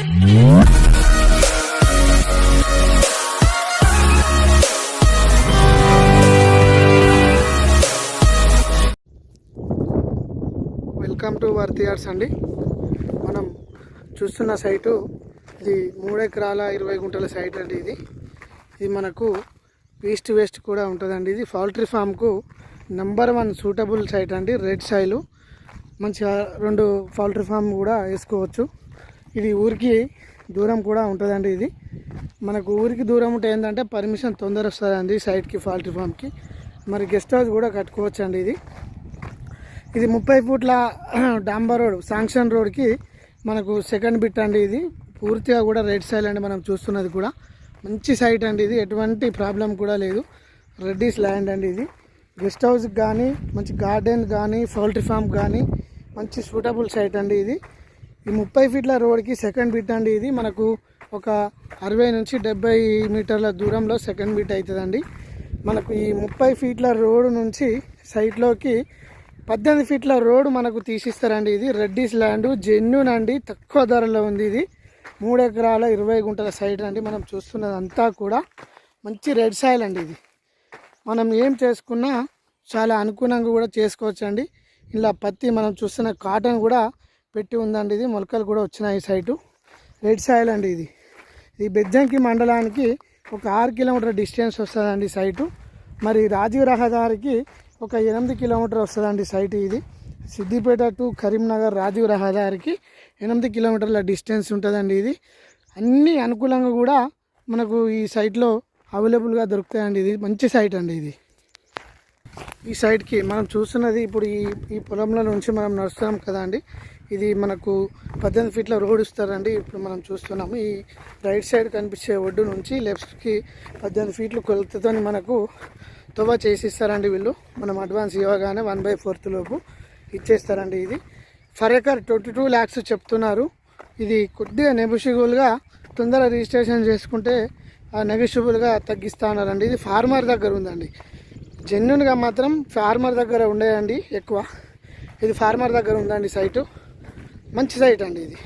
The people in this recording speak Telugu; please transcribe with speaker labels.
Speaker 1: వెల్కమ్ టు వర్త్ యార్డ్స్ అండి. మనం చూస్తున్న సైటు ఇది 3 ఎకరాల 20 గుంటల సైట్ అండి. ఇది మనకు ఈస్ట్ వెస్ట్ కూడా ఉంటుందండి. ఇది పౌల్ట్రీ ఫామ్కు నెంబర్ 1 సూటబుల్ సైట్ అండి. రెడ్ సాయిల్ మంచిగా 2 పౌల్ట్రీ ఫామ్ కూడా వేసుకోవచ్చు. ఇది ఊరికి దూరం కూడా ఉంటుందండి. ఇది మనకు ఊరికి దూరం ఉంటే ఏంటంటే పర్మిషన్ తొందర వస్తుందండి సైట్కి, పౌల్ట్రీ ఫామ్కి. మరి గెస్ట్ హౌస్ కూడా కట్టుకోవచ్చు అండి. ఇది 30 ఫీట్ల డాంబర్ రోడ్, శాంక్షన్ రోడ్కి మనకు సెకండ్ బిట్ అండి. ఇది పూర్తిగా కూడా రెడ్ సాయిల్ అండి. మనం చూస్తున్నది కూడా మంచి సైట్ అండి. ఇది ఎటువంటి ప్రాబ్లం కూడా లేదు. రెడ్డిస్ ల్యాండ్ అండి. ఇది గెస్ట్ హౌస్కి కానీ, మంచి గార్డెన్ కానీ, పౌల్ట్రీ ఫామ్ కానీ మంచి సూటబుల్ సైట్ అండి. ఇది ఈ 30 ఫీట్ల రోడ్కి సెకండ్ బిట్ అండి. ఇది మనకు ఒక 60 నుంచి 70 మీటర్ల దూరంలో సెకండ్ బిట్ అవుతుందండి. మనకు ఈ 30 ఫీట్ల రోడ్ నుంచి సైట్లోకి 18 ఫీట్ల రోడ్ మనకు తీసిస్తారండి. ఇది రెడ్డిస్ ల్యాండ్, జెన్యూన్ అండి, తక్కువ ధరలో ఉంది. ఇది 3 ఎకరాల 20 గుంటల సైట్ అండి. మనం చూస్తున్నది అంతా కూడా మంచి రెడ్ సాయిల్ అండి. ఇది మనం ఏం చేసుకున్నా చాలా అనుకూలంగా కూడా చేసుకోవచ్చు అండి. ఇలా పత్తి మనం చూస్తున్న కాటన్ కూడా పెట్టి ఉందండి. ఇది మొలకలు కూడా వచ్చినాయి. సైటు రెడ్ సాయిల్ అండి. ఇది బెజ్జంకి మండలానికి ఒక 6 కిలోమీటర్ డిస్టెన్స్ వస్తుందండి సైటు. మరి రాజీవ్ రహదారికి ఒక 8 కిలోమీటర్ వస్తుందండి సైట్. ఇది సిద్దిపేట టు కరీంనగర్ రాజీవ్ రహదారికి 8 కిలోమీటర్ల డిస్టెన్స్ ఉంటుందండి. ఇది అన్ని అనుకూలంగా కూడా మనకు ఈ సైట్లో అవైలబుల్గా దొరుకుతాయండి. ఇది మంచి సైట్ అండి. ఈ సైట్కి మనం చూస్తున్నది ఇప్పుడు ఈ పొలంలో నుంచి మనం నడుస్తున్నాం కదా అండి. ఇది మనకు 18 ఫీట్ల రోడ్ ఇస్తారండి. ఇప్పుడు మనం చూస్తున్నాము ఈ రైట్ సైడ్ కనిపించే ఒడ్డు నుంచి లెఫ్ట్కి 18 ఫీట్లు కొలతతో మనకు తవ్వ చేసిస్తారండి వీళ్ళు. మనం అడ్వాన్స్ ఇవ్వగానే 1/4 లోపు ఇచ్చేస్తారండి. ఇది ఫర్ ఎకర్ 22 lakhs చెప్తున్నారు. ఇది కొద్దిగా నెగోషియబుల్గా తొందర రిజిస్ట్రేషన్ చేసుకుంటే నెగోషియబుల్గా తగ్గిస్తా ఉన్నారండి. ఇది ఫార్మర్ దగ్గర ఉందండి. జెన్యున్గా మాత్రం ఫార్మర్ దగ్గర ఉండేయండి ఎక్కువ. ఇది ఫార్మర్ దగ్గర ఉందండి సైటు. మంచి సైట్ అండి ఇది.